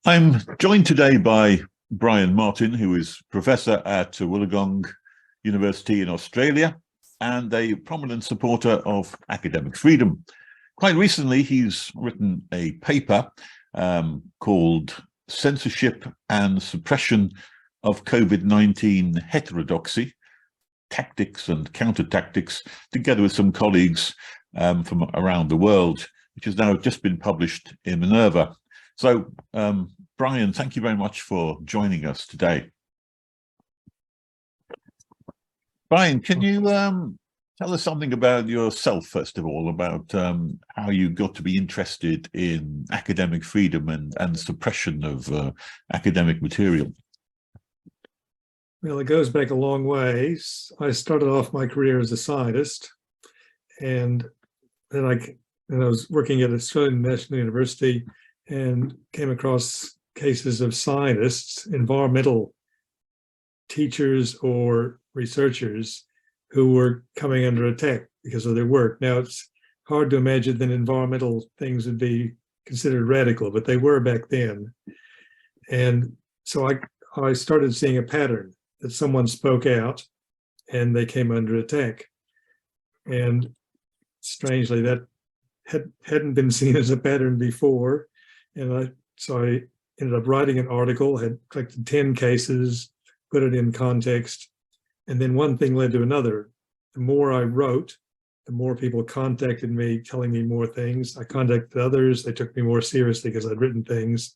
I'm joined today by Brian Martin, who is professor at Wollongong University in Australia and a prominent supporter of academic freedom. Quite recently, he's written a paper called Censorship and Suppression of COVID-19 Heterodoxy, Tactics and Counter-Tactics, together with some colleagues from around the world, which has now just been published in Minerva. So, Brian, thank you very much for joining us today. Brian, can you tell us something about yourself, first of all, about how you got to be interested in academic freedom and suppression of academic material? Well, it goes back a long ways. I started off my career as a scientist, and then I was working at Australian National University and came across cases of scientists, environmental teachers or researchers who were coming under attack because of their work. Now, it's hard to imagine that environmental things would be considered radical, but they were back then. And so I started seeing a pattern that someone spoke out and they came under attack. And strangely, that hadn't been seen as a pattern before. And so I ended up writing an article, had collected 10 cases, put it in context, and then one thing led to another. The more I wrote, the more people contacted me, telling me more things. I contacted others, they took me more seriously because I'd written things,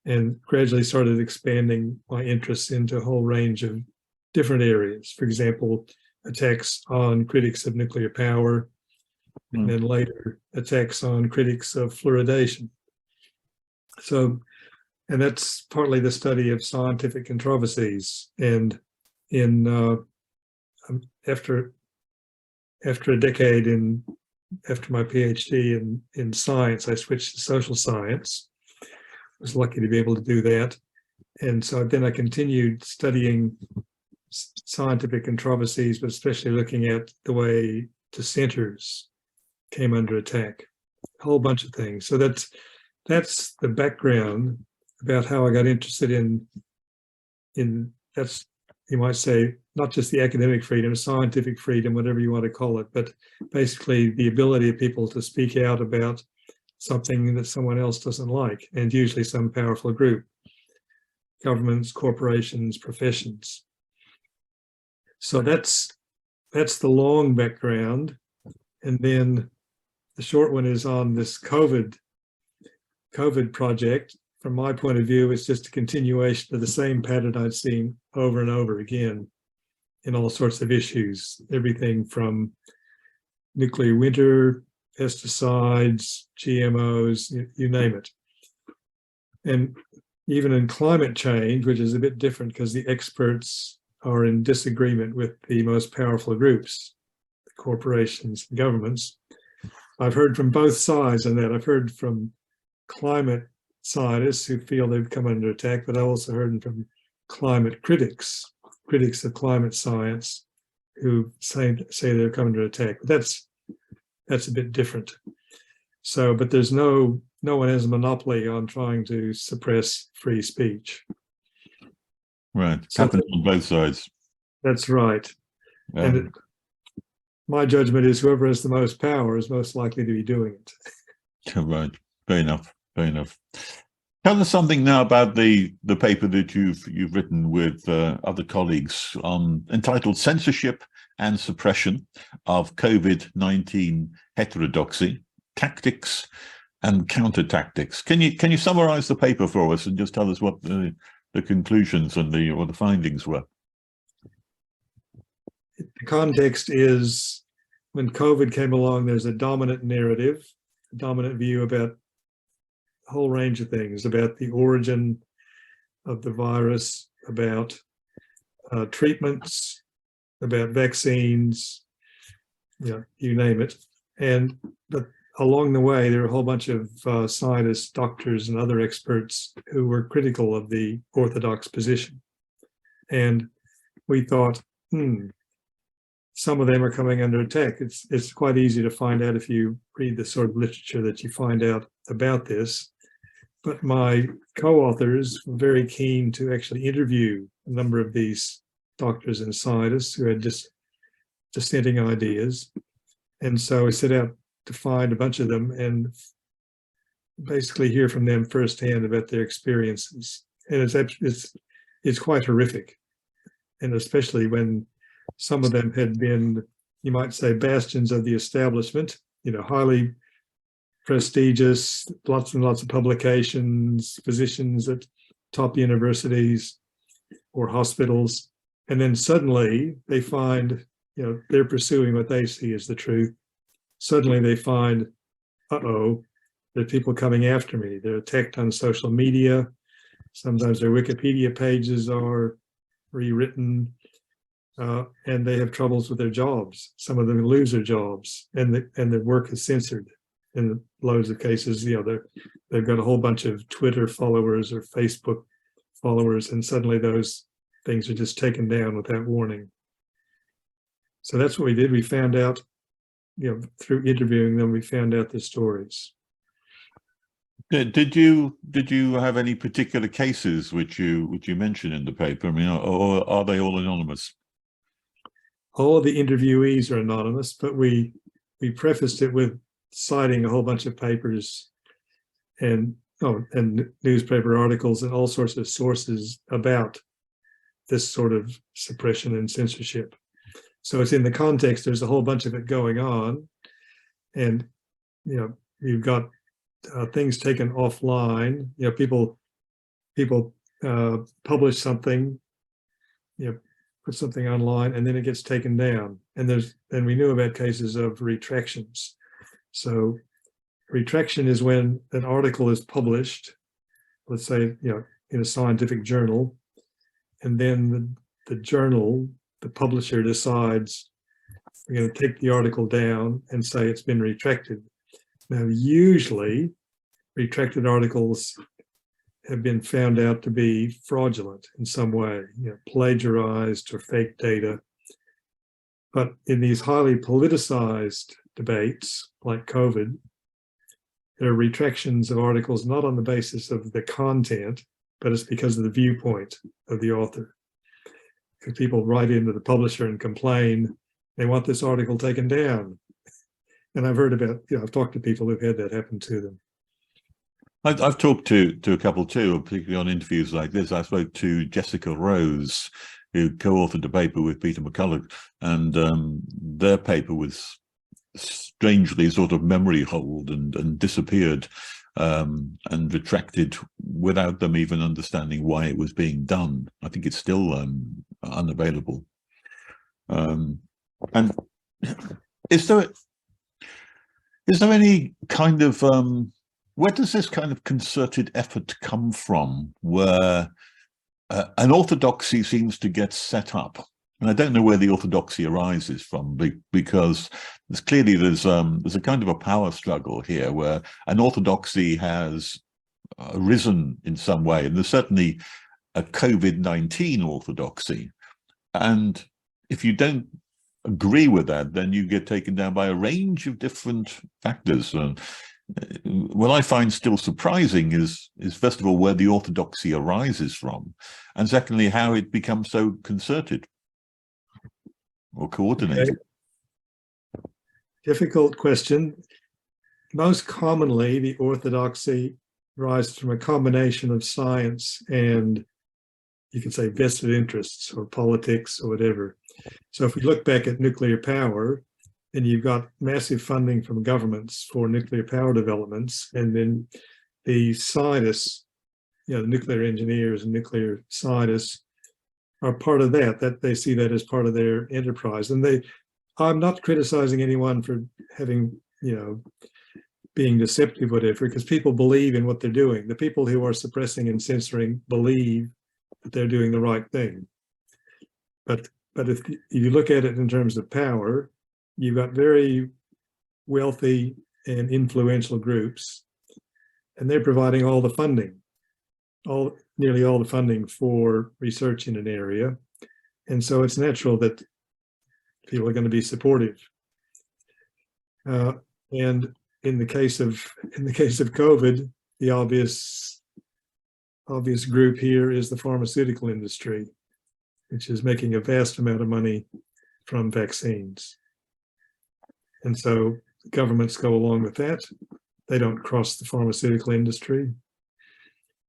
and gradually started expanding my interests into a whole range of different areas. For example, attacks on critics of nuclear power, and then later attacks on critics of fluoridation. So, and that's partly the study of scientific controversies. And after a decade after my PhD in science, I switched to social science. I was lucky to be able to do that. And so then I continued studying scientific controversies, but especially looking at the way dissenters came under attack, a whole bunch of things. So that's the background about how I got interested in that's, you might say, not just the academic freedom, scientific freedom, whatever you want to call it, but basically the ability of people to speak out about something that someone else doesn't like, and usually some powerful group, governments, corporations, professions. So that's the long background. And then the short one is on this COVID project. From my point of view, it's just a continuation of the same pattern I'd seen over and over again in all sorts of issues, everything from nuclear winter, pesticides, GMOs, you name it. And even in climate change, which is a bit different because the experts are in disagreement with the most powerful groups, the corporations and governments. I've heard from both sides on that. I've heard from climate scientists who feel they've come under attack, but I also heard from climate critics of climate science who say they've come under attack. But that's a bit different. So, but there's no one has a monopoly on trying to suppress free speech. Right, so happens on both sides. That's right. And my judgment is whoever has the most power is most likely to be doing it. Right, fair enough. Fair enough. Tell us something now about the paper that you've written with other colleagues entitled Censorship and Suppression of COVID-19 Heterodoxy, Tactics and Counter-Tactics. Can you summarize the paper for us and just tell us what the conclusions and the findings were? The context is when COVID came along, there's a dominant narrative, a dominant view about a whole range of things, about the origin of the virus, about treatments, about vaccines, you name it. But along the way, there were a whole bunch of scientists, doctors, and other experts who were critical of the orthodox position. And we thought, some of them are coming under attack. It's quite easy to find out if you read the sort of literature that you find out about this. but my co-authors were very keen to actually interview a number of these doctors and scientists who had just dissenting ideas. And so I set out to find a bunch of them and basically hear from them firsthand about their experiences. And it's quite horrific. And especially when some of them had been, you might say, bastions of the establishment, highly prestigious, lots and lots of publications, physicians at top universities or hospitals. And then suddenly they find, they're pursuing what they see as the truth. Suddenly they find, uh-oh, there are people coming after me. They're attacked on social media. Sometimes their Wikipedia pages are rewritten, and they have troubles with their jobs. Some of them lose their jobs, and their work is censored. In loads of cases, they've got a whole bunch of Twitter followers or Facebook followers, and suddenly those things are just taken down without warning. So that's what we did. We found out, through interviewing them, we found out their stories. Did you have any particular cases which you mentioned in the paper? I mean, or are they all anonymous? All the interviewees are anonymous, but we prefaced it with citing a whole bunch of papers and newspaper articles and all sorts of sources about this sort of suppression and censorship. So it's in the context, there's a whole bunch of it going on, and you've got things taken offline. People publish something, put something online, and then it gets taken down. And we knew about cases of retractions. So retraction is when an article is published, let's say, in a scientific journal, and then the journal, the publisher decides we're going to take the article down and say it's been retracted. Now, usually retracted articles have been found out to be fraudulent in some way, plagiarized or fake data. But in these highly politicized debates like COVID, there are retractions of articles not on the basis of the content, but it's because of the viewpoint of the author. Because people write into the publisher and complain, they want this article taken down. And I've heard about, I've talked to people who've had that happen to them. I've talked to a couple too, particularly on interviews like this. I spoke to Jessica Rose, who co-authored a paper with Peter McCulloch, and their paper was strangely sort of memory holed and disappeared and retracted without them even understanding why it was being done. I think it's still unavailable. And is there any kind of where does this kind of concerted effort come from, where an orthodoxy seems to get set up? And I don't know where the orthodoxy arises from, because there's a kind of a power struggle here where an orthodoxy has arisen in some way, and there's certainly a COVID-19 orthodoxy. And if you don't agree with that, then you get taken down by a range of different factors. What I find still surprising is first of all where the orthodoxy arises from, and secondly how it becomes so concerted or coordinated. Okay. Difficult question. Most commonly, the orthodoxy arises from a combination of science and, you could say, vested interests or politics or whatever. So if we look back at nuclear power, then you've got massive funding from governments for nuclear power developments, and then the scientists, the nuclear engineers and nuclear scientists are part of that they see that as part of their enterprise. And I'm not criticizing anyone for having, being deceptive, whatever, because people believe in what they're doing. The people who are suppressing and censoring believe that they're doing the right thing. But if you look at it in terms of power, you've got very wealthy and influential groups, and they're providing all the funding, nearly all the funding for research in an area. And so it's natural that people are going to be supportive. And in the case of COVID, the obvious obvious group here is the pharmaceutical industry, which is making a vast amount of money from vaccines. And so governments go along with that. They don't cross the pharmaceutical industry.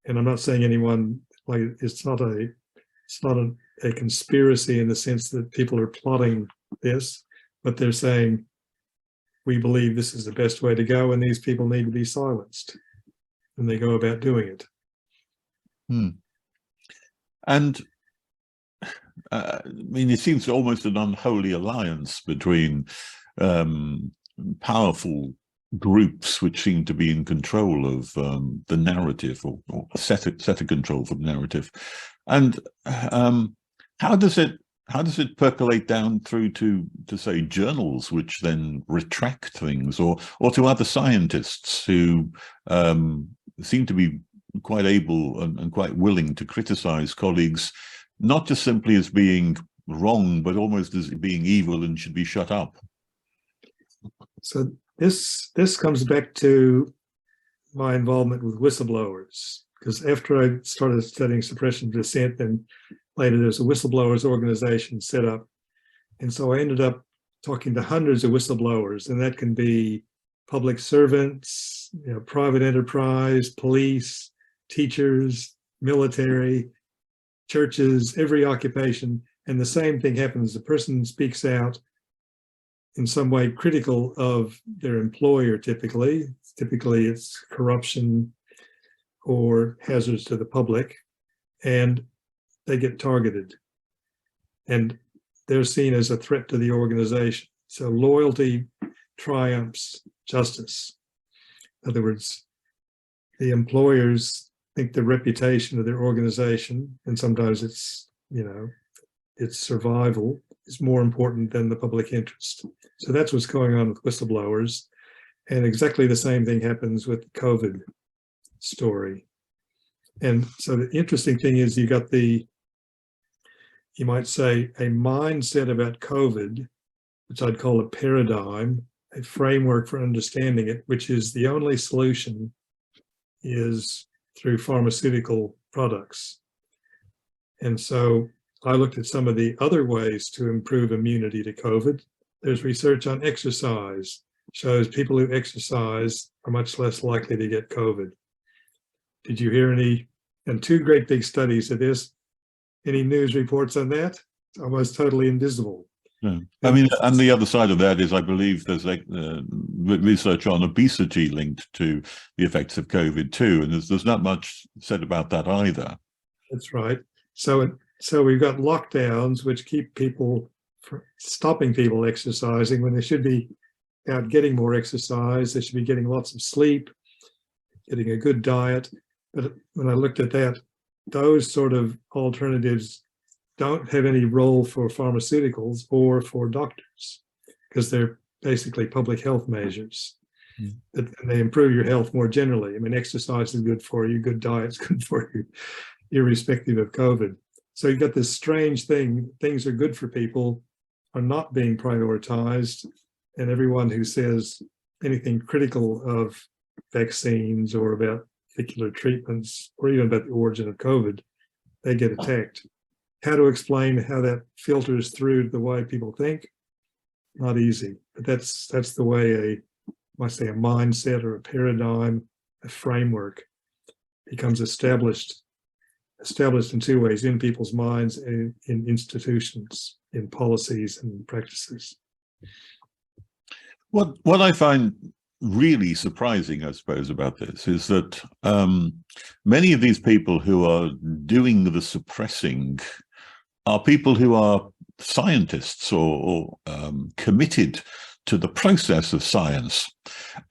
And I'm not saying anyone, like, it's not a conspiracy in the sense that people are plotting this, but they're saying, we believe this is the best way to go and these people need to be silenced. And they go about doing it. And I mean, it seems almost an unholy alliance between powerful groups which seem to be in control of the narrative, or set a control for the narrative. And how does it percolate down through to say journals, which then retract things, or to other scientists who seem to be quite able and quite willing to criticize colleagues, not just simply as being wrong, but almost as being evil and should be shut up? So this comes back to my involvement with whistleblowers, because after I started studying suppression of dissent, then later there's a whistleblowers organization set up. And so I ended up talking to hundreds of whistleblowers, and that can be public servants, private enterprise, police, teachers, military, churches, every occupation. And the same thing happens. The person speaks out in some way critical of their employer, typically. Typically it's corruption or hazards to the public, and they get targeted. And they're seen as a threat to the organization. So loyalty triumphs justice. In other words, the employers think the reputation of their organization, and sometimes it's, its survival, is more important than the public interest. So that's what's going on with whistleblowers. And exactly the same thing happens with the COVID story. And so the interesting thing is you got you might say, a mindset about COVID, which I'd call a paradigm, a framework for understanding it, which is the only solution is through pharmaceutical products. And so I looked at some of the other ways to improve immunity to COVID. There's research on exercise, shows people who exercise are much less likely to get COVID. Did you hear any, and two great big studies of this, any news reports on that? It's almost totally invisible. Yeah. I mean, and the other side of that is, I believe there's research on obesity linked to the effects of COVID too, and there's not much said about that either. That's right. So we've got lockdowns which keep people stopping people exercising when they should be out getting more exercise. They should be getting lots of sleep, getting a good diet. But when I looked at that, those sort of alternatives don't have any role for pharmaceuticals or for doctors, because they're basically public health measures. And they improve your health more generally. I mean, exercise is good for you, good diet's good for you, irrespective of COVID. So you've got this strange thing, things are good for people are not being prioritized, and everyone who says anything critical of vaccines or about particular treatments or even about the origin of COVID, they get attacked. How to explain how that filters through the way people think? Not easy, but that's the way a mindset or a paradigm, a framework becomes established in two ways: in people's minds and in institutions, in policies and practices. What I find really surprising, I suppose, about this is that many of these people who are doing the suppressing are people who are scientists or committed to the process of science.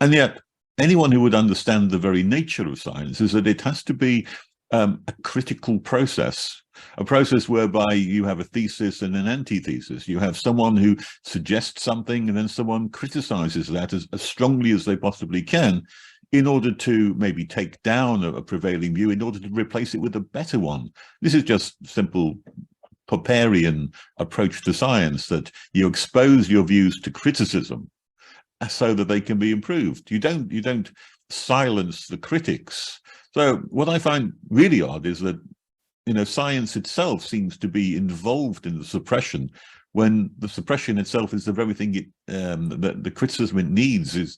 And yet anyone who would understand the very nature of science is that it has to be a critical process, a process whereby you have a thesis and an antithesis. You have someone who suggests something and then someone criticizes that as strongly as they possibly can in order to maybe take down a prevailing view, in order to replace it with a better one. This is just simple Popperian approach to science, that you expose your views to criticism so that they can be improved. You don't silence the critics So what I find really odd is that, you know, science itself seems to be involved in the suppression, when the suppression itself is the very thing that the criticism it needs is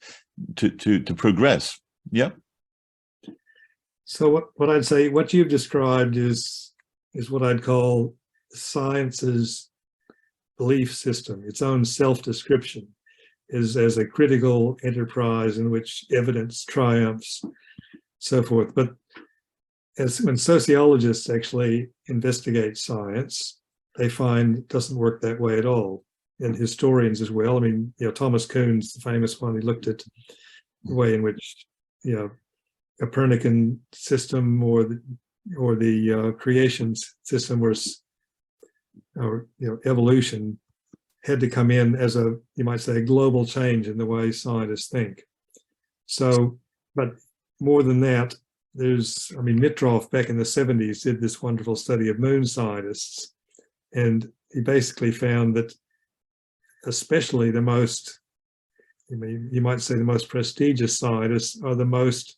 to progress. Yeah. So what I'd say, what you've described is what I'd call science's belief system, its own self-description, is as a critical enterprise in which evidence triumphs, so forth. But when sociologists actually investigate science, they find it doesn't work that way at all. And historians as well. I mean, you know, Thomas Kuhn's the famous one. He looked at the way in which, you know, Copernican system or the creation system was, or you know, evolution had to come in as a, you might say, a global change in the way scientists think. So, but more than that, there's, I mean, Mitrov back in the 70s did this wonderful study of moon scientists, and he basically found that especially the most, you might say the most prestigious scientists are the most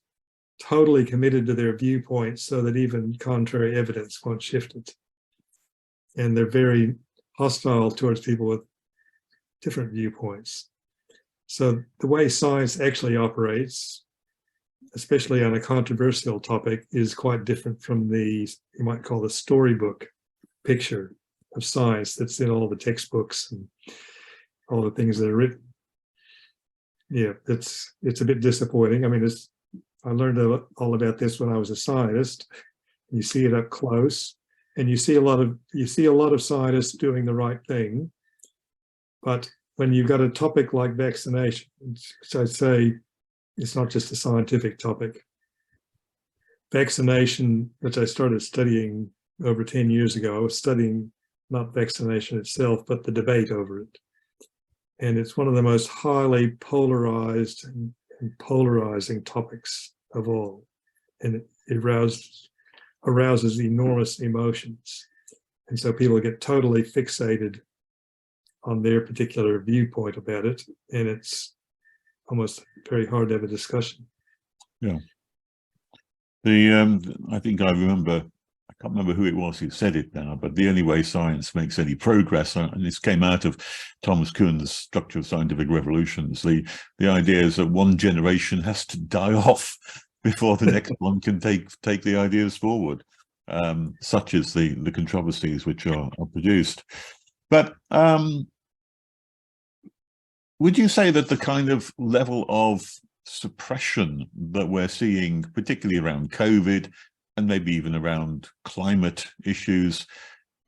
totally committed to their viewpoints, so that even contrary evidence won't shift it. And they're very hostile towards people with different viewpoints. So the way science actually operates, especially on a controversial topic, is quite different from the, you might call the storybook picture of science that's in all the textbooks and all the things that are written. Yeah, it's a bit disappointing. I mean, I learned all about this when I was a scientist. You see it up close, and you see a lot of scientists doing the right thing. But when you've got a topic like vaccination, which I say it's not just a scientific topic, vaccination, which I started studying over 10 years ago, I was studying not vaccination itself, but the debate over it. And it's one of the most highly polarized and polarizing topics of all. And it arouses enormous emotions. And so people get totally fixated on their particular viewpoint about it. And it's almost very hard to have a discussion. Yeah. I think I can't remember who it was who said it now, but the only way science makes any progress, and this came out of Thomas Kuhn's Structure of Scientific Revolutions, the idea is that one generation has to die off before the next one can take the ideas forward, such as the controversies which are produced. But would you say that the kind of level of suppression that we're seeing, particularly around COVID and maybe even around climate issues,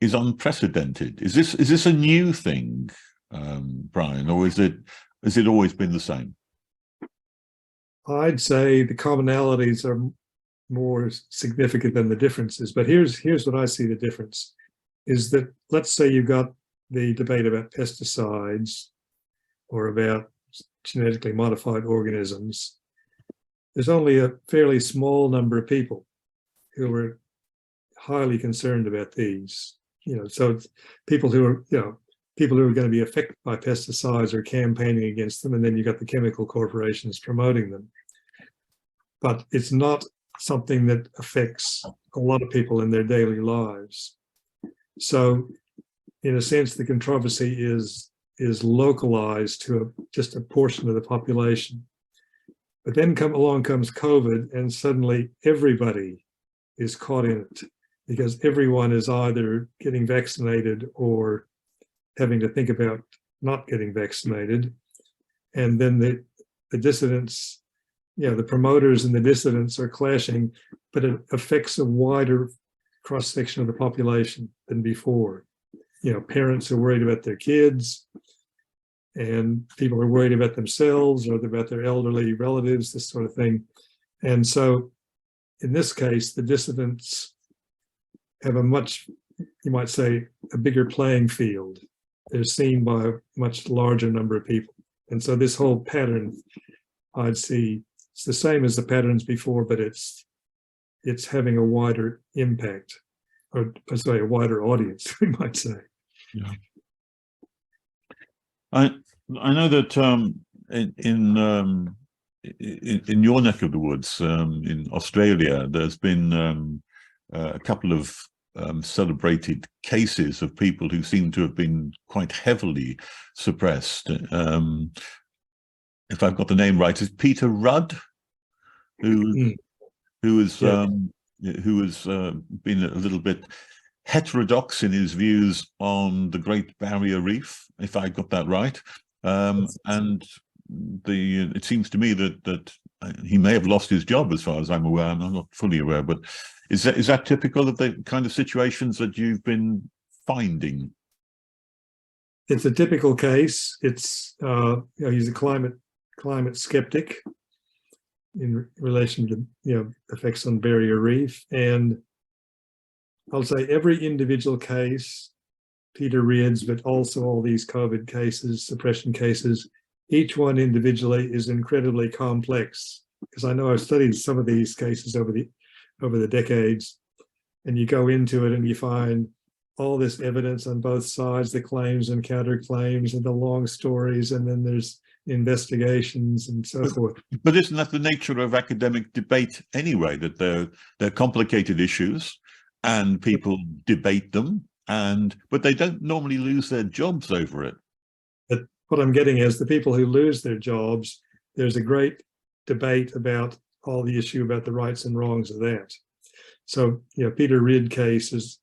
is unprecedented? Is this a new thing, Brian, or is it always been the same? I'd say the commonalities are more significant than the differences. But here's what I see the difference is that, let's say you've got the debate about pesticides or about genetically modified organisms. There's only a fairly small number of people who are highly concerned about these. You know, so it's people who are going to be affected by pesticides or campaigning against them, and then you've got the chemical corporations promoting them. But it's not something that affects a lot of people in their daily lives. So in a sense, the controversy is localized to just a portion of the population. But then along comes COVID, and suddenly everybody is caught in it, because everyone is either getting vaccinated or having to think about not getting vaccinated. And then the dissidents, the promoters and the dissidents are clashing, but it affects a wider cross-section of the population than before. Parents are worried about their kids, and people are worried about themselves or about their elderly relatives, this sort of thing. And so in this case, the dissidents have a much, you might say, a bigger playing field. They're seen by a much larger number of people. And so this whole pattern, I'd see, it's the same as the patterns before, but it's having a wider impact, or sorry, a wider audience, we might say. Yeah. I know that in your neck of the woods, in Australia, there's been a couple of celebrated cases of people who seem to have been quite heavily suppressed. If I've got the name right, is Peter Rudd, who has been a little bit heterodox in his views on the Great Barrier Reef, if I got that right. And it seems to me that he may have lost his job, as far as I'm aware. I'm not fully aware, but is that typical of the kind of situations that you've been finding? It's a typical case. It's he's a climate skeptic in relation to effects on barrier reef, and I'll say every individual case, Peter Ried's, but also all these COVID cases, suppression cases, each one individually is incredibly complex, because I know I've studied some of these cases over the decades, and you go into it and you find all this evidence on both sides, the claims and counterclaims and the long stories, and then there's investigations and so forth. But isn't that the nature of academic debate anyway, that they're complicated issues and people debate them, but they don't normally lose their jobs over it? But what I'm getting is the people who lose their jobs, there's a great debate about all the issue about the rights and wrongs of that. So, Peter Ried case is,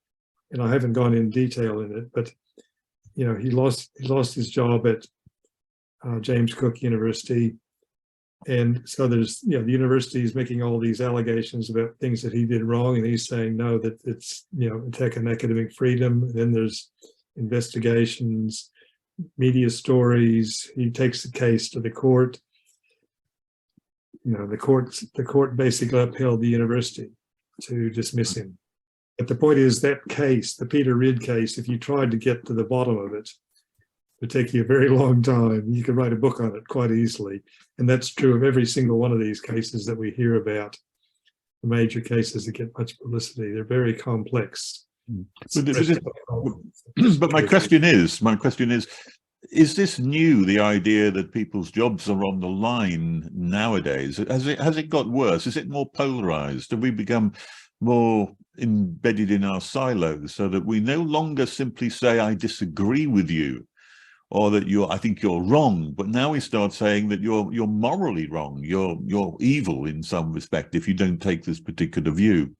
and I haven't gone in detail in it, but he lost his job at James Cook University, and so there's the university is making all these allegations about things that he did wrong, and he's saying no, that it's attack on academic freedom. And then there's investigations, media stories. He takes the case to the court. The court basically upheld the university to dismiss him. But the point is that case, the Peter Ried case, if you tried to get to the bottom of it, would take you a very long time. You could write a book on it quite easily. And that's true of every single one of these cases that we hear about, the major cases that get much publicity. They're very complex. But my question is this new, the idea that people's jobs are on the line nowadays? Has it got worse? Is it more polarized? Have we become more embedded in our silos so that we no longer simply say, I disagree with you, or that I think you're wrong, but now we start saying that you're morally wrong, you're evil in some respect if you don't take this particular view?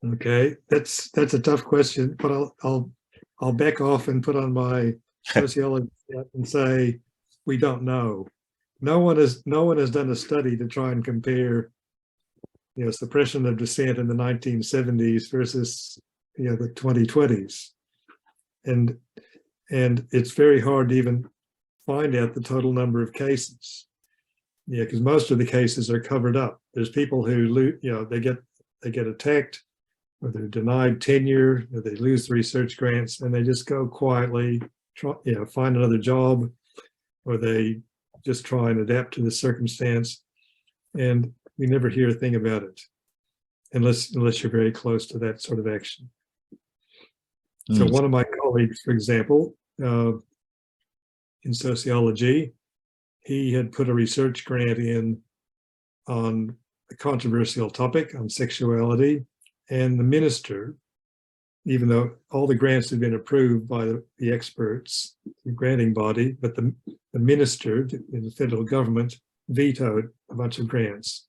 Okay, that's a tough question, but I'll back off and put on my sociology hat and say we don't know. No one has done a study to try and compare suppression of dissent in the 1970s versus the 2020s, and it's very hard to even find out the total number of cases, because most of the cases are covered up. There's people who they get attacked, or they're denied tenure, or they lose the research grants, and they just go quietly, find another job, or they just try and adapt to the circumstance, and we never hear a thing about it unless you're very close to that sort of action. So one of my colleagues, for example, in sociology, he had put a research grant in on a controversial topic on sexuality, and the minister, even though all the grants had been approved by the experts, the granting body, but the minister in the federal government vetoed a bunch of grants.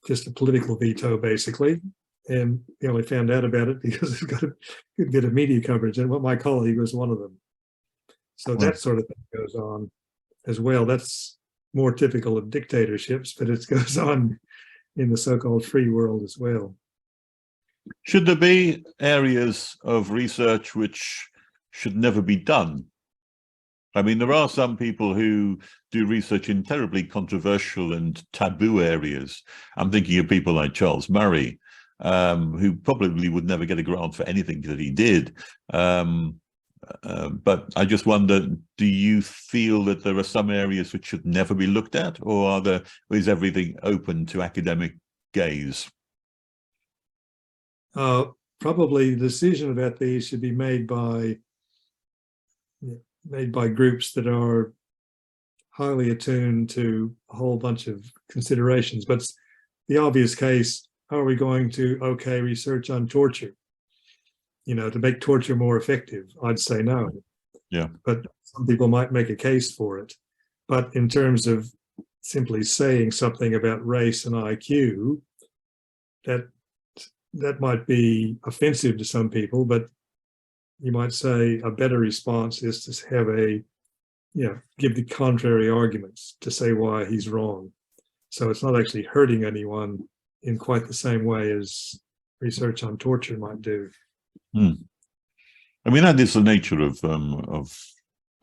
Just a political veto, basically. And they only found out about it because it got a good bit of media coverage, and my colleague was one of them. So that sort of thing goes on as well. That's more typical of dictatorships, but it goes on in the so-called free world as well. Should there be areas of research which should never be done? I mean, there are some people who do research in terribly controversial and taboo areas. I'm thinking of people like Charles Murray, who probably would never get a grant for anything that he did. But I just wonder, do you feel that there are some areas which should never be looked at, or is everything open to academic gaze? Probably the decision about these should be made by groups that are highly attuned to a whole bunch of considerations. But the obvious case, are we going to okay research on torture, to make torture more effective? I'd say no. Yeah. But some people might make a case for it. But in terms of simply saying something about race and IQ, that might be offensive to some people, but you might say a better response is to have give the contrary arguments to say why he's wrong. So it's not actually hurting anyone in quite the same way as research on torture might do. I mean, that is the nature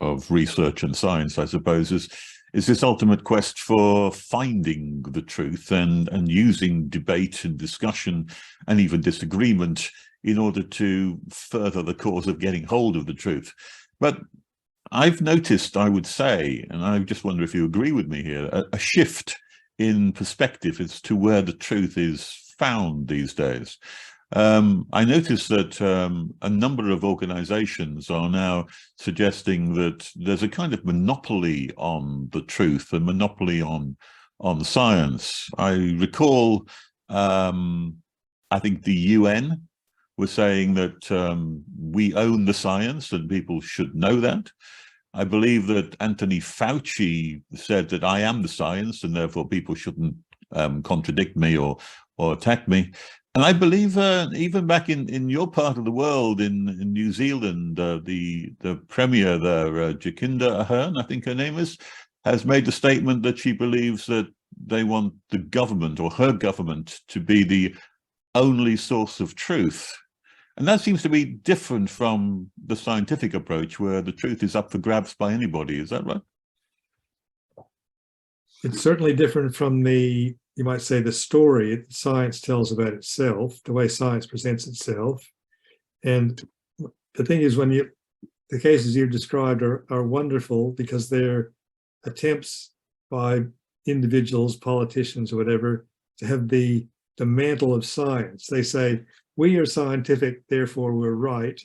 of research and science, I suppose, is this ultimate quest for finding the truth and using debate and discussion and even disagreement in order to further the cause of getting hold of the truth. But I've noticed, I would say, and I just wonder if you agree with me here, a shift in perspective as to where the truth is found these days. I noticed that a number of organizations are now suggesting that there's a kind of monopoly on the truth, a monopoly on science. I recall, I think the UN was saying that we own the science and people should know that. I believe that Anthony Fauci said that I am the science and therefore people shouldn't contradict me or attack me. And I believe even back in your part of the world, in New Zealand, the premier there, Jacinda Ardern, I think her name is, has made the statement that she believes that they want the government or her government to be the only source of truth. And that seems to be different from the scientific approach where the truth is up for grabs by anybody. Is that right? It's certainly different from you might say, the story science tells about itself, the way science presents itself. And the thing is, the cases you've described are wonderful because they're attempts by individuals, politicians, or whatever, to have the mantle of science. They say, we are scientific, therefore we're right.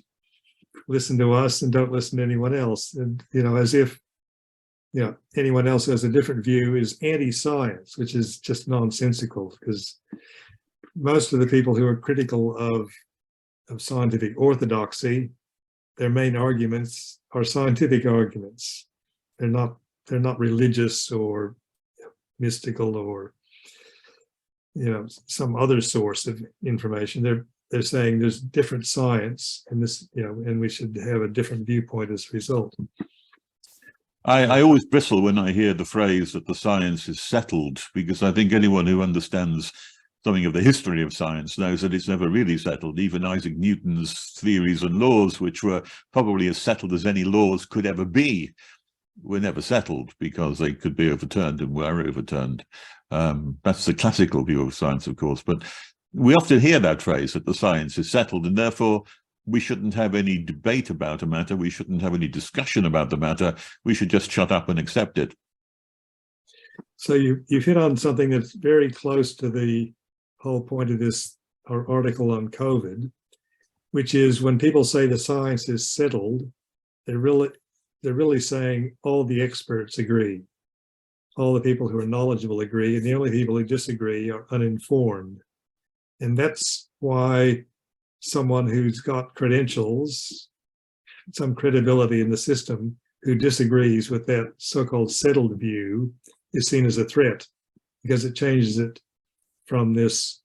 Listen to us and don't listen to anyone else. And, as if, anyone else who has a different view is anti-science, which is just nonsensical, because most of the people who are critical of scientific orthodoxy, their main arguments are scientific arguments. They're not religious or mystical or some other source of information. They're saying there's different science and this, and we should have a different viewpoint as a result. I always bristle when I hear the phrase that the science is settled, because I think anyone who understands something of the history of science knows that it's never really settled. Even Isaac Newton's theories and laws, which were probably as settled as any laws could ever be, were never settled because they could be overturned and were overturned. That's the classical view of science, of course, but we often hear that phrase that the science is settled, and therefore we shouldn't have any debate about a matter. We shouldn't have any discussion about the matter. We should just shut up and accept it. So you've hit on something that's very close to the whole point of this article on COVID, which is when people say the science is settled, they're really saying all the experts agree. All the people who are knowledgeable agree, and the only people who disagree are uninformed. And that's why someone who's got credentials, some credibility in the system, who disagrees with that so-called settled view is seen as a threat, because it changes it from this,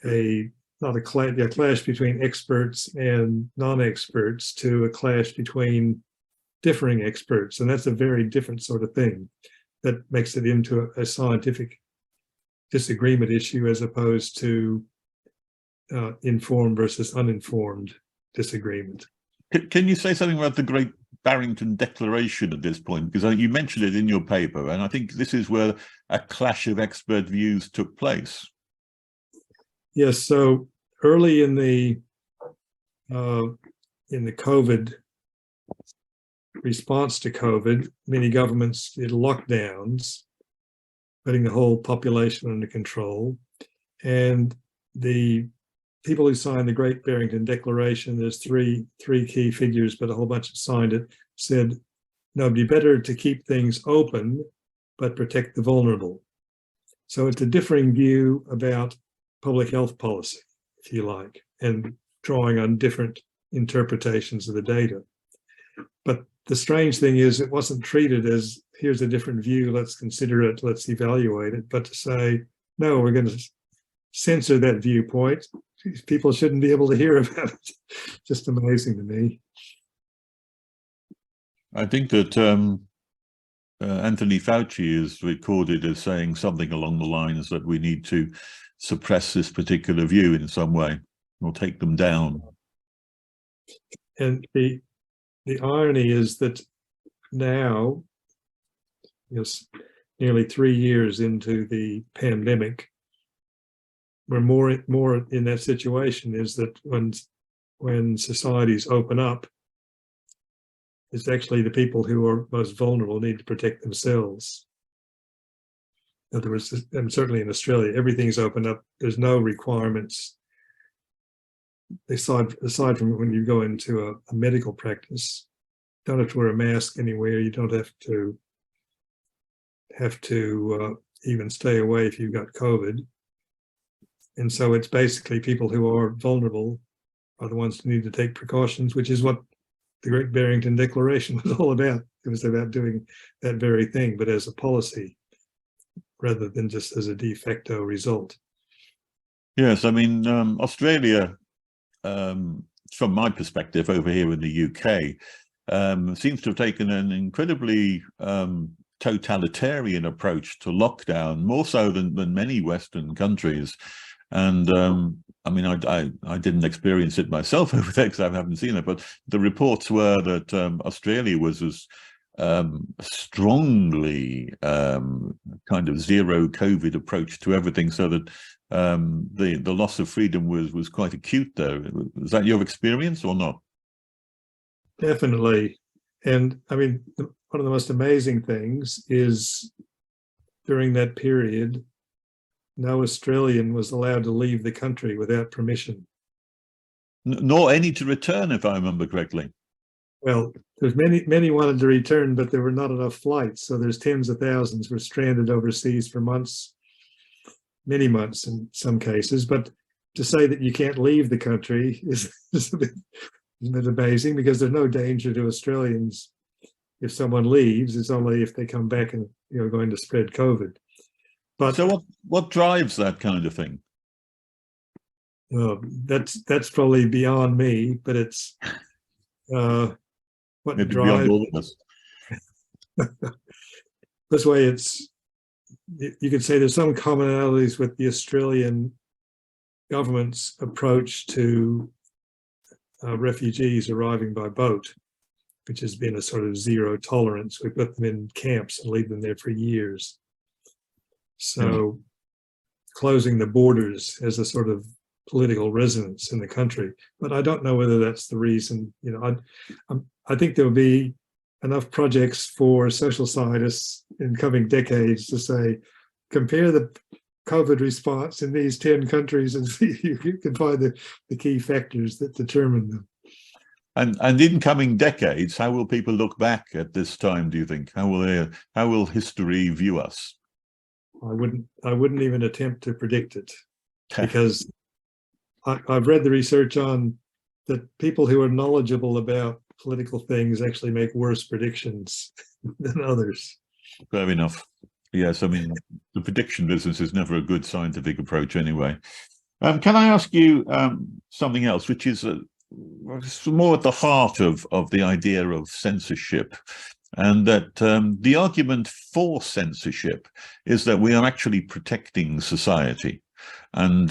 a clash between experts and non-experts to a clash between differing experts. And that's a very different sort of thing that makes it into a scientific disagreement issue as opposed to informed versus uninformed disagreement. Can you say something about the Great Barrington Declaration at this point? Because you mentioned it in your paper, and I think this is where a clash of expert views took place. Yes, so early in the COVID response to COVID, many governments did lockdowns, putting the whole population under control. And the people who signed the Great Barrington Declaration, there's three key figures, but a whole bunch have signed it, said no, it'd be better to keep things open, but protect the vulnerable. So it's a differing view about public health policy, if you like, and drawing on different interpretations of the data. But the strange thing is it wasn't treated as, here's a different view, let's consider it, let's evaluate it, but to say, no, we're going to censor that viewpoint. People shouldn't be able to hear about it. Just amazing to me. I think that Anthony Fauci is recorded as saying something along the lines that we need to suppress this particular view in some way or take them down. And the irony is that now, nearly 3 years into the pandemic, we're more in that situation, is that when societies open up, it's actually the people who are most vulnerable need to protect themselves. In other words, and certainly in Australia, everything's opened up. There's no requirements aside from when you go into a medical practice. You don't have to wear a mask anywhere. You don't have to even stay away if you've got COVID. And so it's basically people who are vulnerable are the ones who need to take precautions, which is what the Great Barrington Declaration was all about. It was about doing that very thing, but as a policy rather than just as a de facto result. Yes, I mean, Australia, from my perspective over here in the UK, seems to have taken an incredibly totalitarian approach to lockdown, more so than many Western countries. And I mean, I didn't experience it myself over there because I haven't seen it, but the reports were that Australia was as strongly kind of zero COVID approach to everything, so that the loss of freedom was quite acute there. Was that your experience or not? Definitely. And I mean, one of the most amazing things is during that period, no Australian was allowed to leave the country without permission. Nor any to return, if I remember correctly. Well, there's many wanted to return, but there were not enough flights. So there's tens of thousands were stranded overseas for months, many months in some cases. But to say that you can't leave the country is a bit amazing, because there's no danger to Australians if someone leaves. It's only if they come back and going to spread COVID. But so what drives that kind of thing? That's probably beyond me, but it's what Maybe drives beyond all of us. This way. You could say there's some commonalities with the Australian government's approach to refugees arriving by boat, which has been a sort of zero tolerance. We put them in camps and leave them there for years. So closing the borders has a sort of political resonance in the country, but I don't know whether that's the reason. I think there'll be enough projects for social scientists in coming decades to say, compare the COVID response in these 10 countries and see if you can find the key factors that determine them. And in coming decades, how will people look back at this time, do you think? How will history view us? I wouldn't even attempt to predict it, because I've read the research on that people who are knowledgeable about political things actually make worse predictions than others. Fair enough. Yes, I mean, the prediction business is never a good scientific approach anyway. Can I ask you something else, which is more at the heart of the idea of censorship, and that the argument for censorship is that we are actually protecting society. And,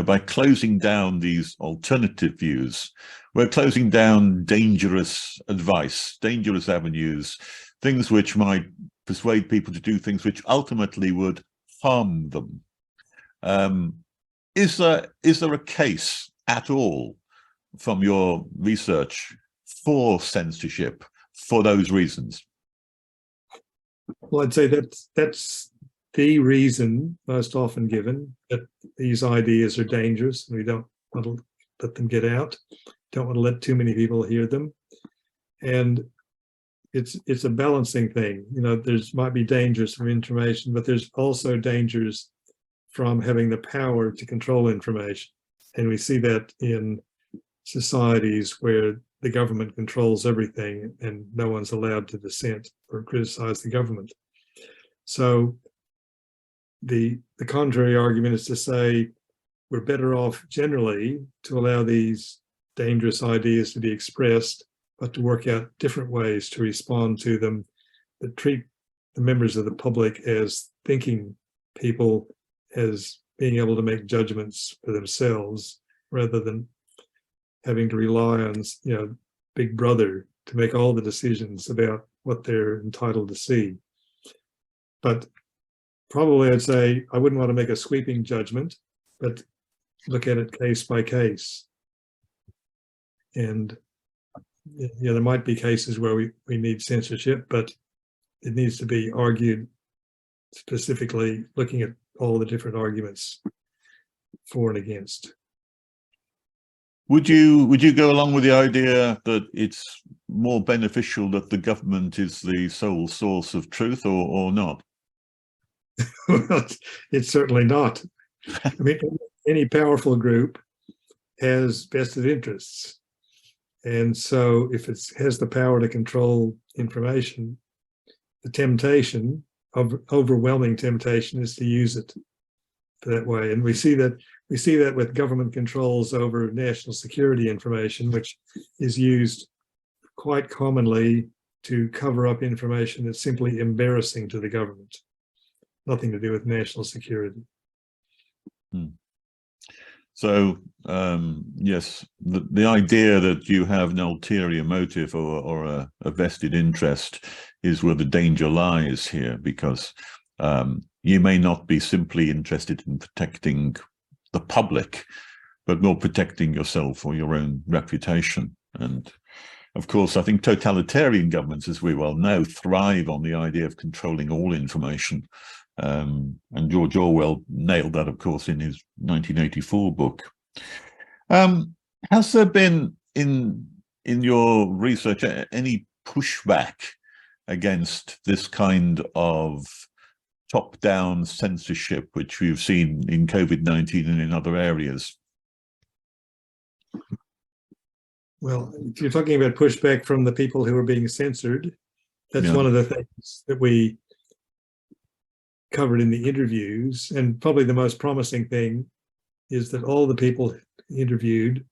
by closing down these alternative views, we're closing down dangerous advice, dangerous avenues, things which might persuade people to do things which ultimately would harm them. Is there a case at all from your research for censorship for those reasons? Well, I'd say that's the reason most often given, that these ideas are dangerous and we don't want to let them get out, don't want to let too many people hear them. And it's a balancing thing. There's might be dangers from information, but there's also dangers from having the power to control information. And we see that in societies where the government controls everything and no one's allowed to dissent or criticize the government. So the contrary argument is to say we're better off generally to allow these dangerous ideas to be expressed, but to work out different ways to respond to them that treat the members of the public as thinking people, as being able to make judgments for themselves, rather than having to rely on, Big Brother to make all the decisions about what they're entitled to see. But probably I'd say I wouldn't want to make a sweeping judgment, but look at it case by case. And there might be cases where we need censorship, but it needs to be argued specifically, looking at all the different arguments for and against. Would you go along with the idea that it's more beneficial that the government is the sole source of truth, or not? Well, it's certainly not. I mean, any powerful group has vested interests. And so if it has the power to control information, the temptation, overwhelming temptation, is to use it that way. And we see that with government controls over national security information, which is used quite commonly to cover up information that's simply embarrassing to the government. Nothing to do with national security. So yes, the idea that you have an ulterior motive or a vested interest is where the danger lies here, because you may not be simply interested in protecting the public, but more protecting yourself or your own reputation. And of course, I think totalitarian governments, as we well know, thrive on the idea of controlling all information. And George Orwell nailed that, of course, in his 1984 book. Has there been in your research any pushback against this kind of top-down censorship, which we've seen in COVID-19 and in other areas? Well, if you're talking about pushback from the people who are being censored, that's one of the things that we covered in the interviews. And probably the most promising thing is that all the people interviewed,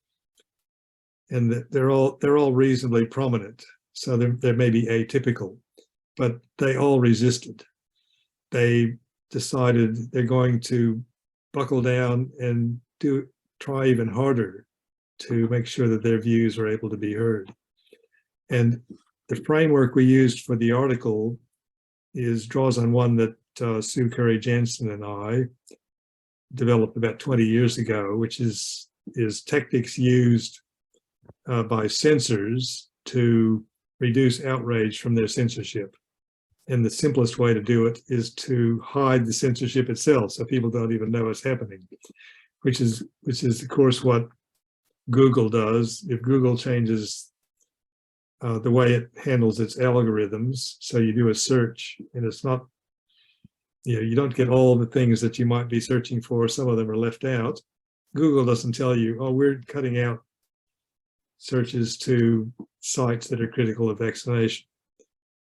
and that they're all reasonably prominent. So they may be atypical, but they all resisted. They decided they're going to buckle down and try even harder to make sure that their views are able to be heard. And the framework we used for the article draws on one that Sue Curry-Jensen and I developed about 20 years ago, which is tactics used by censors to reduce outrage from their censorship. And the simplest way to do it is to hide the censorship itself, so people don't even know it's happening, which is of course what Google does. If Google changes the way it handles its algorithms, so you do a search and it's not, you don't get all the things that you might be searching for. Some of them are left out. Google doesn't tell you, oh, we're cutting out searches to sites that are critical of vaccination.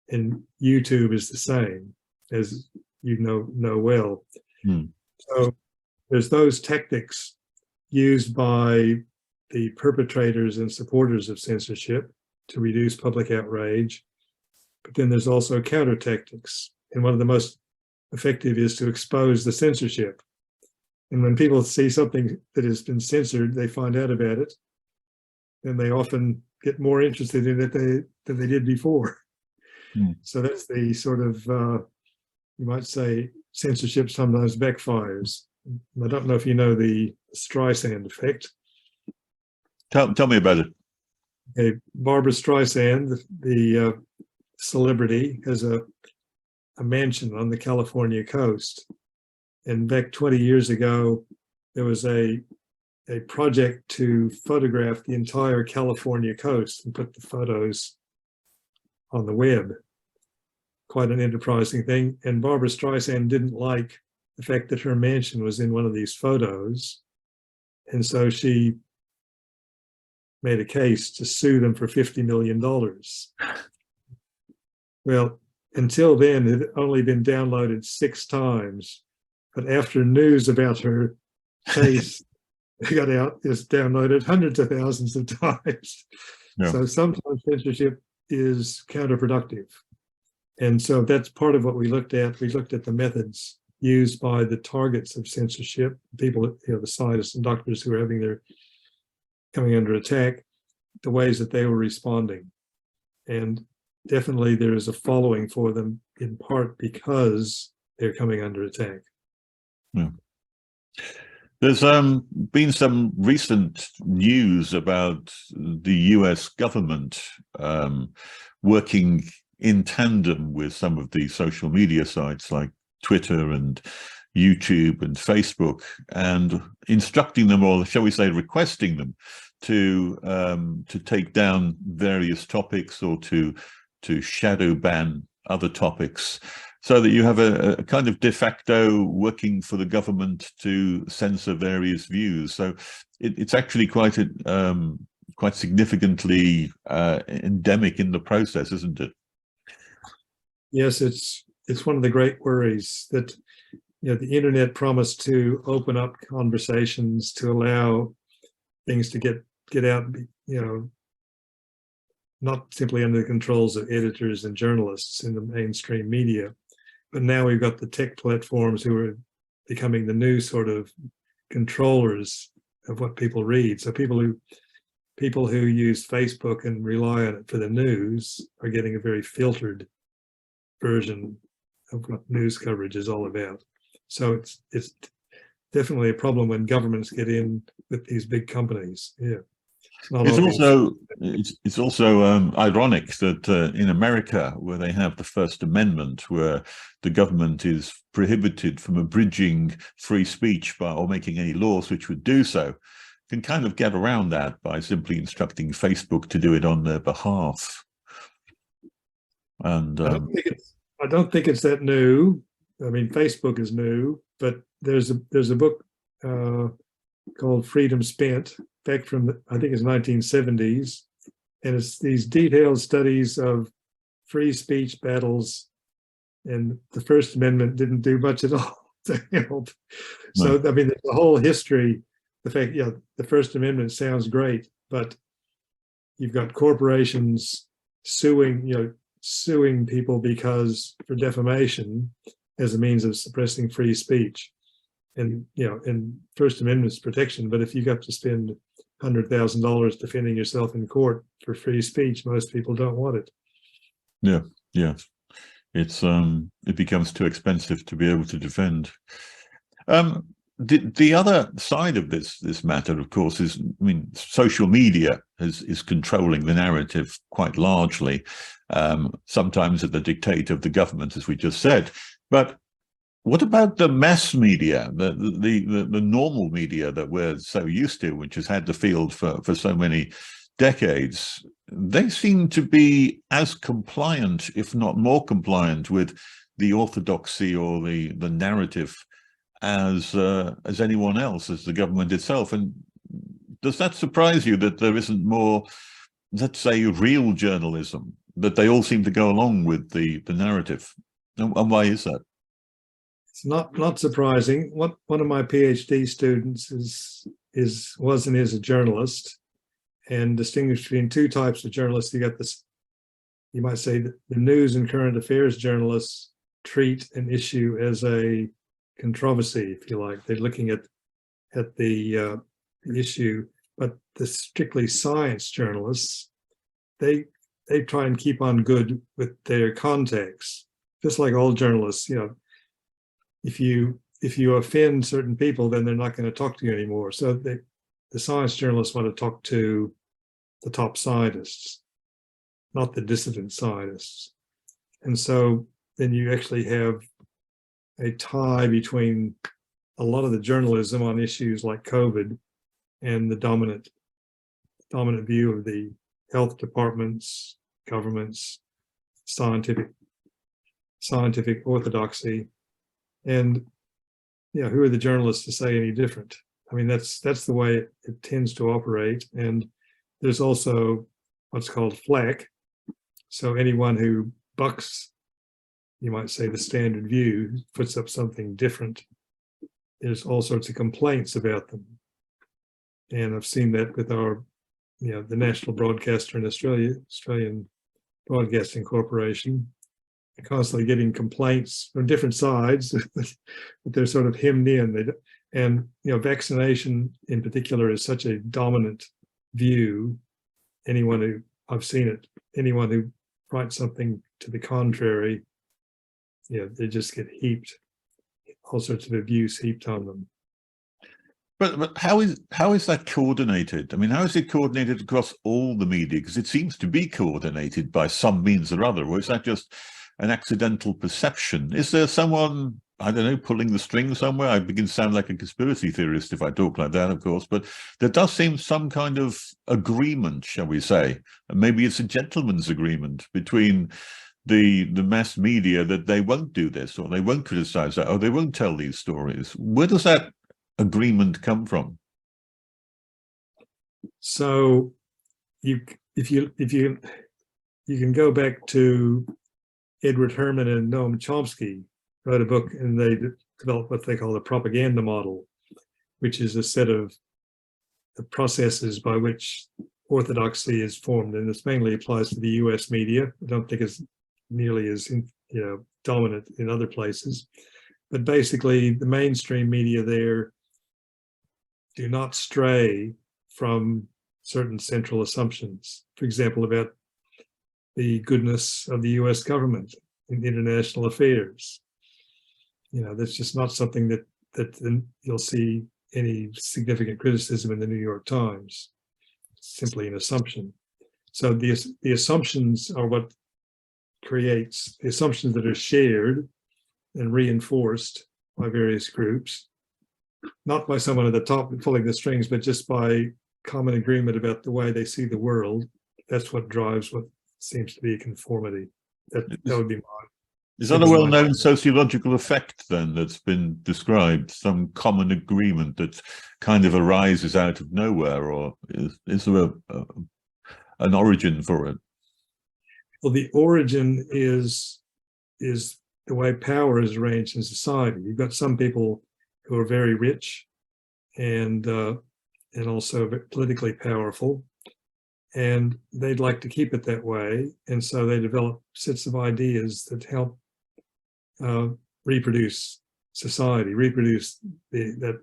And YouTube is the same, as you know well. So there's those tactics used by the perpetrators and supporters of censorship to reduce public outrage. But then there's also counter tactics. And one of the most effective is to expose the censorship. And when people see something that has been censored, they find out about it, and they often get more interested in it than they did before. So that's the sort of, you might say, censorship sometimes backfires. I don't know if you know the Streisand effect. Tell me about it. Okay, Barbara Streisand, the celebrity, has a mansion on the California coast. And back 20 years ago, there was a project to photograph the entire California coast and put the photos on the web. Quite an enterprising thing. And Barbara Streisand didn't like the fact that her mansion was in one of these photos. And so she made a case to sue them for $50 million. Well, until then, it had only been downloaded 6 times. But after news about her case got out, it's downloaded hundreds of thousands of times. Yeah. So sometimes censorship is counterproductive. And so that's part of what we looked at. We looked at the methods used by the targets of censorship, people, the scientists and doctors who are coming under attack, the ways that they were responding. And definitely there is a following for them, in part because they're coming under attack. Yeah. There's been some recent news about the US government working in tandem with some of the social media sites like Twitter and YouTube and Facebook, and instructing them, or shall we say requesting them, to take down various topics or to shadow ban other topics, so that you have a kind of de facto working for the government to censor various views. So it's actually quite significantly endemic in the process, isn't it? Yes, it's one of the great worries that the internet promised to open up conversations, to allow things to get out, not simply under the controls of editors and journalists in the mainstream media, but now we've got the tech platforms who are becoming the new sort of controllers of what people read. So people who use Facebook and rely on it for the news are getting a very filtered version of what news coverage is all about. So it's definitely a problem when governments get in with these big companies. Yeah. It's also ironic that in America, where they have the First Amendment, where the government is prohibited from abridging free speech or making any laws which would do so, can kind of get around that by simply instructing Facebook to do it on their behalf. And I don't think it's that new. I mean, Facebook is new, but there's a book called Freedom Spent, back from I think it's 1970s, and it's these detailed studies of free speech battles, and the First Amendment didn't do much at all to help. So I mean, there's a whole history. The fact, the First Amendment sounds great, but you've got corporations suing people for defamation as a means of suppressing free speech, and and First Amendment's protection. But if you got to spend $100,000 defending yourself in court for free speech, most people don't want it. Yeah. It becomes too expensive to be able to defend. The other side of this matter, of course, is, I mean, social media is controlling the narrative quite largely, sometimes at the dictate of the government, as we just said. But what about the mass media, the normal media that we're so used to, which has had the field for so many decades? They seem to be as compliant, if not more compliant, with the orthodoxy or the narrative as anyone else, as the government itself. And does that surprise you that there isn't more, let's say, real journalism, that they all seem to go along with the narrative? And why is that? It's not surprising. One of my PhD students was and is a journalist, and distinguished between 2 types of journalists. You got this, you might say, the news and current affairs journalists treat an issue as a controversy, if you like. They're looking at the issue, but the strictly science journalists, they try and keep on good with their contacts, just like all journalists. If you offend certain people, then they're not going to talk to you anymore. So the science journalists want to talk to the top scientists, not the dissident scientists. And so then you actually have a tie between a lot of the journalism on issues like COVID and the dominant view of the health departments, governments, scientific orthodoxy. And who are the journalists to say any different? I mean, that's the way it tends to operate. And there's also what's called flack. So anyone who bucks, you might say, the standard view, puts up something different, there's all sorts of complaints about them. And I've seen that with our, the national broadcaster in Australia, Australian Broadcasting Corporation, constantly getting complaints from different sides, but they're sort of hemmed in. And vaccination in particular is such a dominant view. I've seen it, anyone who writes something to the contrary, they just get all sorts of abuse heaped on them. But how is that coordinated? I mean, how is it coordinated across all the media? Because it seems to be coordinated by some means or other, or is that just an accidental perception? Is there someone, I don't know, pulling the string somewhere? I begin to sound like a conspiracy theorist if I talk like that, of course, but there does seem some kind of agreement, shall we say, and maybe it's a gentleman's agreement between the mass media that they won't do this, or they won't criticize that, or they won't tell these stories. Where does that agreement come from? So if you can go back to Edward Herman and Noam Chomsky wrote a book, and they developed what they call the propaganda model, which is a set of the processes by which orthodoxy is formed, and this mainly applies to the US media. I don't think it's nearly as dominant in other places, but basically the mainstream media there do not stray from certain central assumptions, for example, about the goodness of the US government in international affairs. That's just not something that you'll see any significant criticism in the New York Times. It's simply an assumption. So the assumptions are what creates the assumptions that are shared and reinforced by various groups, not by someone at the top pulling the strings, but just by common agreement about the way they see the world. That's what drives what seems to be a conformity. That would be my. Is that a well-known sociological effect then that's been described, some common agreement that kind of arises out of nowhere, or is there an origin for it? Well, the origin is the way power is arranged in society. You've got some people who are very rich and also politically powerful, and they'd like to keep it that way, and so they develop sets of ideas that help reproduce society, reproduce that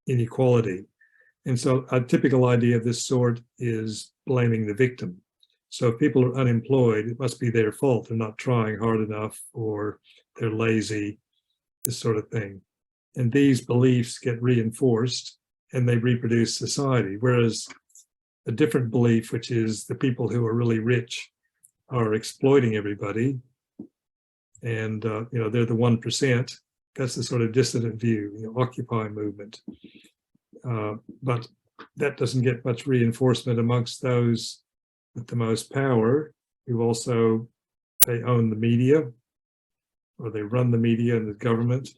inequality. And so a typical idea of this sort is blaming the victim. So if people are unemployed, it must be their fault. They're not trying hard enough, or they're lazy, this sort of thing. And these beliefs get reinforced and they reproduce society. Whereas a different belief, which is the people who are really rich are exploiting everybody, and they're the 1%. That's the sort of dissident view, Occupy movement. But that doesn't get much reinforcement amongst those with the most power, who also, they own the media, or they run the media and the government,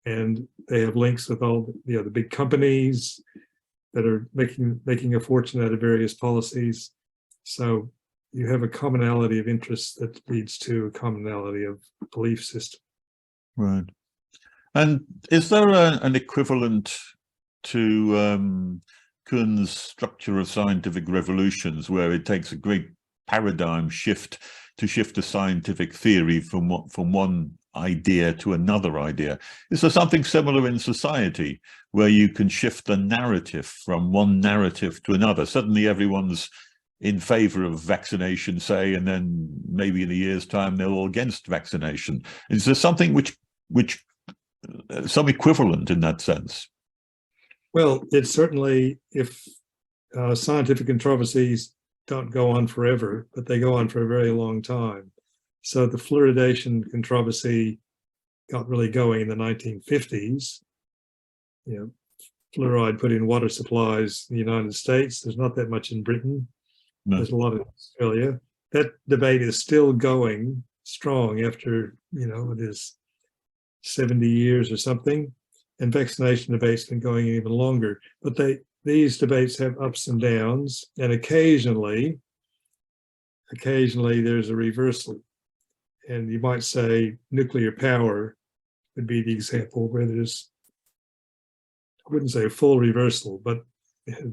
and they have links with all the big companies that are making a fortune out of various policies. So you have a commonality of interests that leads to a commonality of belief system. Right. And is there an equivalent to Kuhn's structure of scientific revolutions, where it takes a great paradigm shift to shift a scientific theory from one idea to another idea? Is there something similar in society where you can shift the narrative from one narrative to another? Suddenly everyone's in favor of vaccination, say, and then maybe in a year's time they're all against vaccination. Is there something which some equivalent in that sense? Well, it's certainly, if scientific controversies don't go on forever, but they go on for a very long time. So the fluoridation controversy got really going in the 1950s. Fluoride put in water supplies in the United States. There's not that much in Britain. No. There's a lot in Australia. That debate is still going strong after, it is 70 years or something. And vaccination debates been going even longer. But these debates have ups and downs, and occasionally there's a reversal. And you might say nuclear power would be the example where there's, I wouldn't say a full reversal, but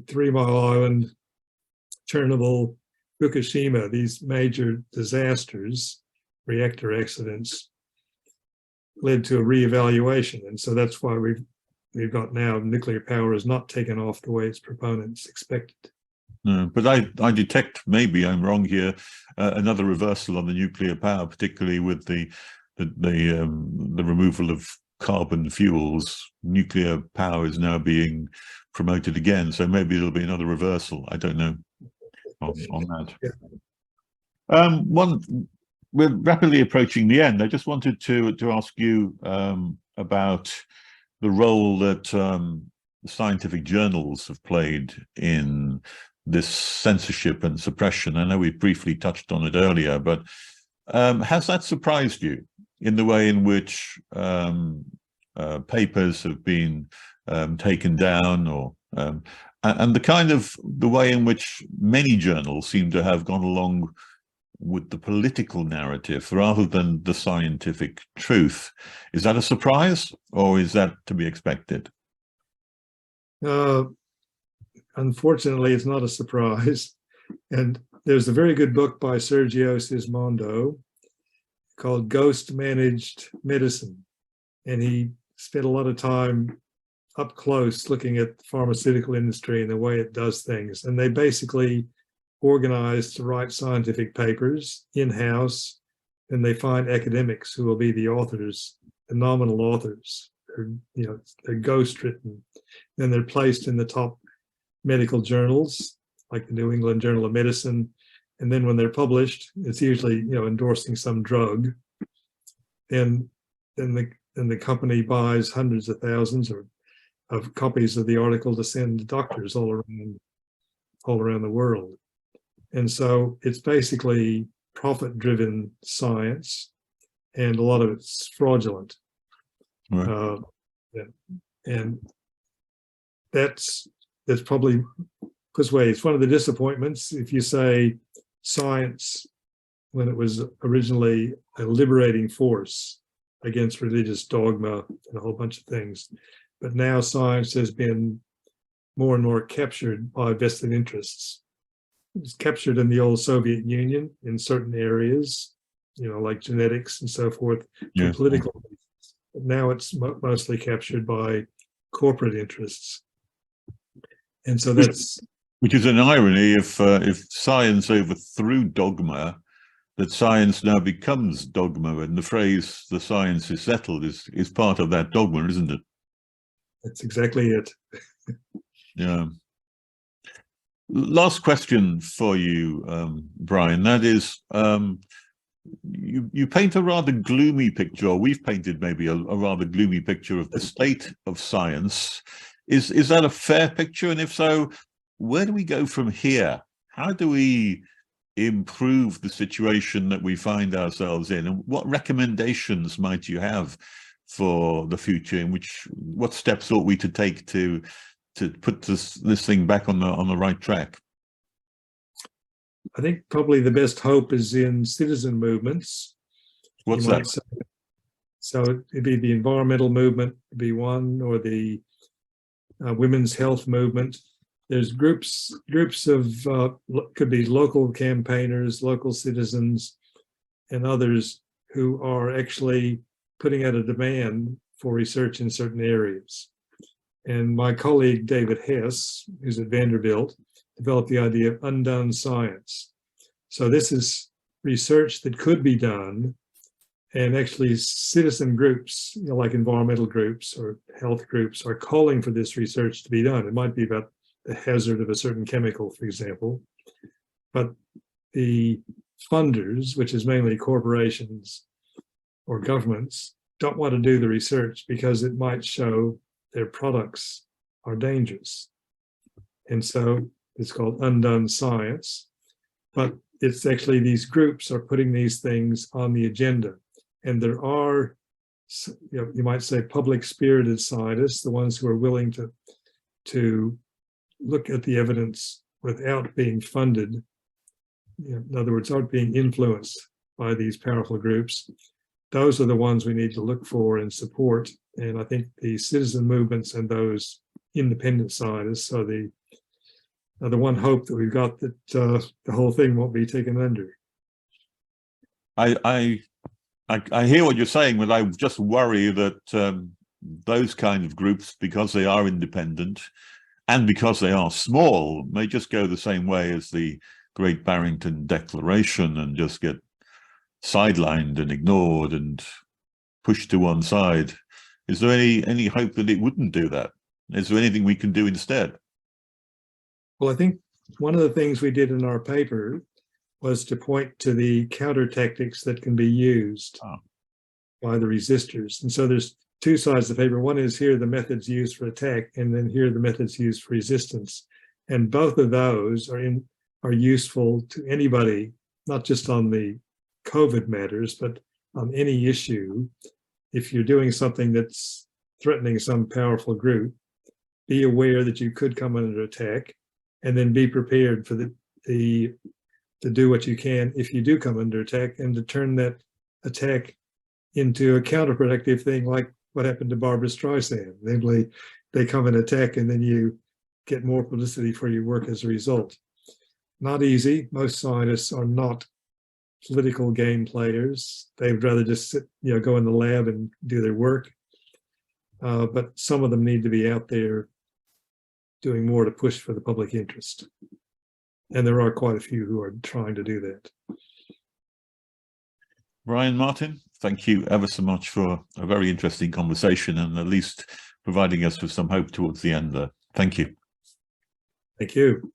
3 Mile Island, Chernobyl, Fukushima, these major disasters, reactor accidents, led to a reevaluation. And so that's why we've got now nuclear power is not taken off the way its proponents expected. No, but I detect, maybe I'm wrong here, another reversal on the nuclear power, particularly with the removal of carbon fuels. Nuclear power is now being promoted again, so maybe it'll be another reversal. I don't know on that. Yeah. We're rapidly approaching the end. I just wanted to ask you about the role that scientific journals have played in this censorship and suppression. I know we briefly touched on it earlier, but has that surprised you in the way in which papers have been taken down, or and the way in which many journals seem to have gone along with the political narrative rather than the scientific truth? Is that a surprise, or is that to be expected? Unfortunately, it's not a surprise. And there's a very good book by Sergio Sismondo called Ghost Managed Medicine. And he spent a lot of time up close looking at the pharmaceutical industry and the way it does things. And they basically organized to write scientific papers in-house, and they find academics who will be the authors, the nominal authors. They're ghost written. Then they're placed in the top medical journals, like the New England Journal of Medicine. And then when they're published, it's usually, endorsing some drug. And then the company buys hundreds of thousands of copies of the article to send to doctors all around the world. And so it's basically profit-driven science, and a lot of it's fraudulent. Right. And that's probably this way. It's one of the disappointments. If you say science, when it was originally a liberating force against religious dogma and a whole bunch of things, but now science has been more and more captured by vested interests. It's captured in the old Soviet Union in certain areas, like genetics and so forth, for political reasons. But now it's mostly captured by corporate interests. And so which is an irony. If science overthrew dogma, that science now becomes dogma, and the phrase "the science is settled" is part of that dogma, isn't it? That's exactly it. Yeah. Last question for you, Brian. That is, you paint a rather gloomy picture, or we've painted maybe a rather gloomy picture of the state of science. Is that a fair picture? And if so, where do we go from here? How do we improve the situation that we find ourselves in? And what recommendations might you have for the future? What steps ought we to take to put this thing back on the right track? I think probably the best hope is in citizen movements. What's that? So it'd be the environmental movement, would be one, or the women's health movement. There's groups of could be local campaigners, local citizens, and others who are actually putting out a demand for research in certain areas. And my colleague, David Hess, who's at Vanderbilt, developed the idea of undone science. So this is research that could be done, and actually citizen groups, like environmental groups or health groups, are calling for this research to be done. It might be about the hazard of a certain chemical, for example. But the funders, which is mainly corporations or governments, don't want to do the research because it might show their products are dangerous. And so it's called undone science. But it's actually these groups are putting these things on the agenda. And there are, you might say, public-spirited scientists, the ones who are willing to look at the evidence without being funded. In other words, aren't being influenced by these powerful groups. Those are the ones we need to look for and support. And I think the citizen movements and those independent scientists are the one hope that we've got that the whole thing won't be taken under. I hear what you're saying, but I just worry that those kind of groups, because they are independent and because they are small, may just go the same way as the Great Barrington Declaration and just get sidelined and ignored and pushed to one side. Is there any hope that it wouldn't do that? Is there anything we can do instead? Well, I think one of the things we did in our paper was to point to the counter tactics that can be used by the resistors. And so there's two sides of the paper. One is here are the methods used for attack, and then here are the methods used for resistance. And both of those are useful to anybody, not just on the COVID matters, but on any issue. If you're doing something that's threatening some powerful group, be aware that you could come under attack, and then be prepared for to do what you can if you do come under attack, and to turn that attack into a counterproductive thing, like what happened to Barbara Streisand. Namely, they come and attack, and then you get more publicity for your work as a result. Not easy. Most scientists are not political game players. They would rather just sit, go in the lab and do their work. But some of them need to be out there doing more to push for the public interest. And there are quite a few who are trying to do that. Brian Martin, thank you ever so much for a very interesting conversation, and at least providing us with some hope towards the end there. Thank you. Thank you.